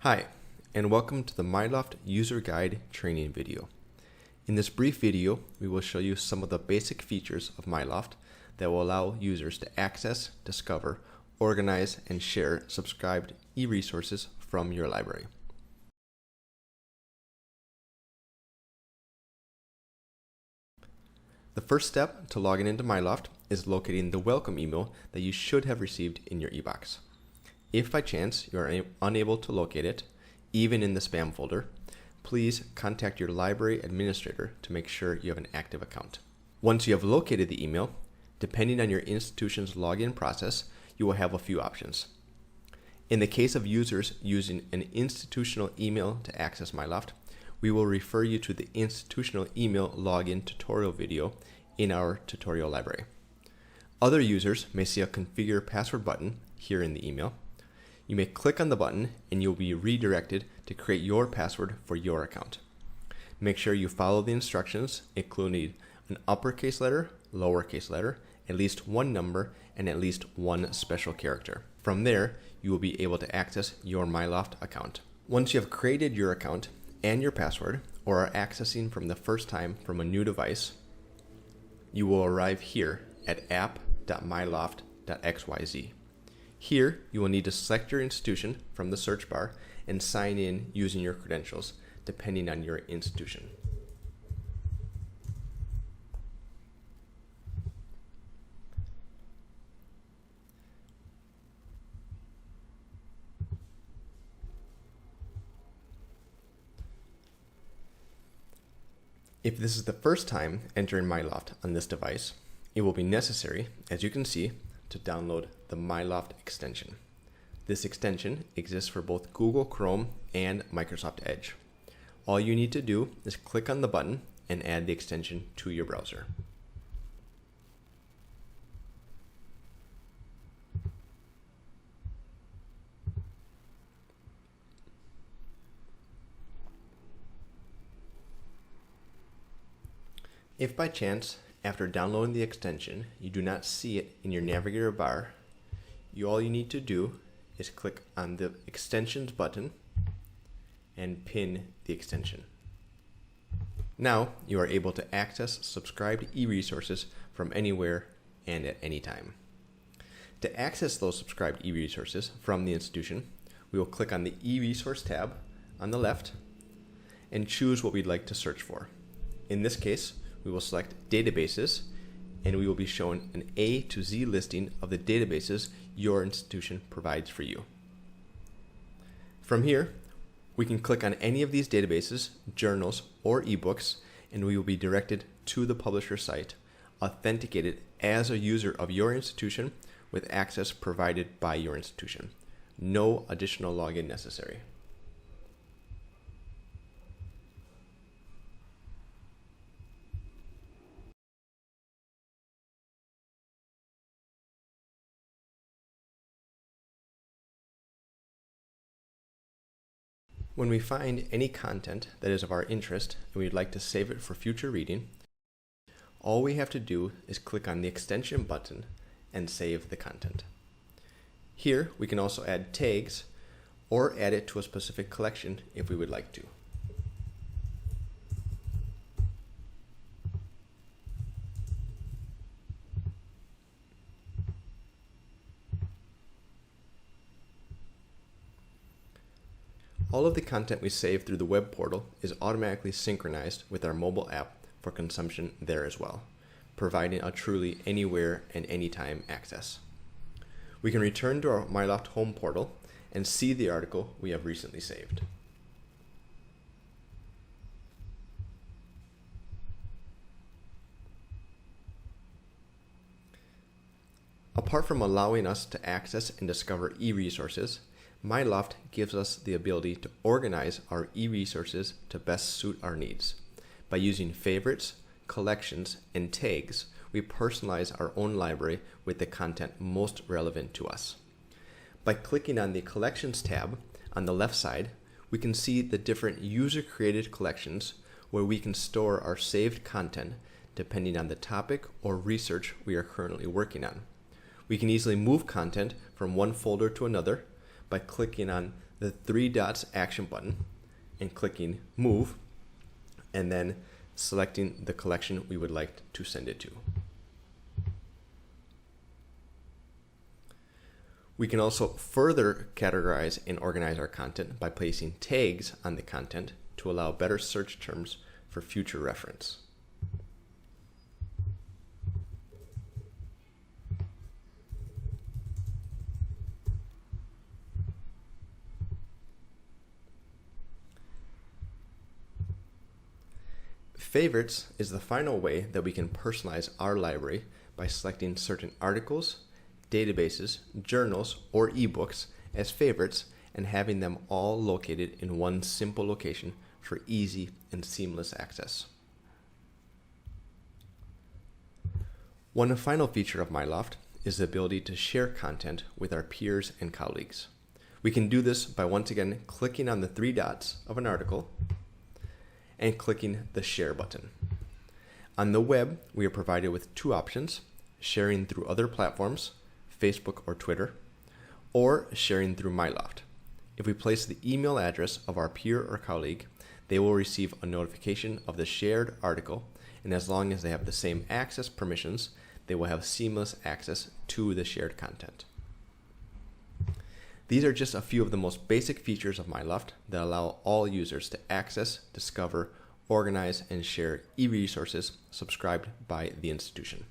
Hi, and welcome to the Myloft User Guide training video. In this brief video, we will show you some of the basic features of Myloft that will allow users to access, discover, organize, and share subscribed e-resources from your library. The first step to logging into Myloft is locating the welcome email that you should have received in your e-box. If by chance you are unable to locate it, even in the spam folder, please contact your library administrator to make sure you have an active account. Once you have located the email, depending on your institution's login process, you will have a few options. In the case of users using an institutional email to access Myloft, we will refer you to the institutional email login tutorial video in our tutorial library. Other users may see a configure password button here in the email. You may click on the button and you'll be redirected to create your password for your account. Make sure you follow the instructions, including an uppercase letter, lowercase letter, at least one number, and at least one special character. From there, you will be able to access your Myloft account. Once you have created your account and your password, or are accessing from the first time from a new device, you will arrive here at app.myloft.xyz. Here, you will need to select your institution from the search bar and sign in using your credentials, depending on your institution. If this is the first time entering Myloft on this device, it will be necessary, as you can see, to download the Myloft extension. This extension exists for both Google Chrome and Microsoft Edge. All you need to do is click on the button and add the extension to your browser. If by chance, after downloading the extension, you do not see it in your navigator bar, all you need to do is click on the extensions button and pin the extension. Now you are able to access subscribed e-resources from anywhere and at any time. To access those subscribed e-resources from the institution, we will click on the e-resource tab on the left and choose what we'd like to search for. In this case, we will select databases, and we will be shown an A to Z listing of the databases your institution provides for you. From here, we can click on any of these databases, journals, or ebooks, and we will be directed to the publisher site, authenticated as a user of your institution with access provided by your institution. No additional login necessary. When we find any content that is of our interest and we'd like to save it for future reading, all we have to do is click on the extension button and save the content. Here we can also add tags or add it to a specific collection if we would like to. All of the content we save through the web portal is automatically synchronized with our mobile app for consumption there as well, providing a truly anywhere and anytime access. We can return to our Myloft home portal and see the article we have recently saved. Apart from allowing us to access and discover e-resources, Myloft gives us the ability to organize our e-resources to best suit our needs. By using favorites, collections, and tags, we personalize our own library with the content most relevant to us. By clicking on the Collections tab on the left side, we can see the different user-created collections where we can store our saved content depending on the topic or research we are currently working on. We can easily move content from one folder to another by clicking on the three dots action button and clicking Move, and then selecting the collection we would like to send it to. We can also further categorize and organize our content by placing tags on the content to allow better search terms for future reference. Favorites is the final way that we can personalize our library by selecting certain articles, databases, journals, or ebooks as favorites and having them all located in one simple location for easy and seamless access. One final feature of Myloft is the ability to share content with our peers and colleagues. We can do this by once again clicking on the three dots of an article and clicking the Share button. On the web, we are provided with two options: sharing through other platforms, Facebook or Twitter, or sharing through Myloft. If we place the email address of our peer or colleague, they will receive a notification of the shared article, and as long as they have the same access permissions, they will have seamless access to the shared content. These are just a few of the most basic features of Myloft that allow all users to access, discover, organize, and share e-resources subscribed by the institution.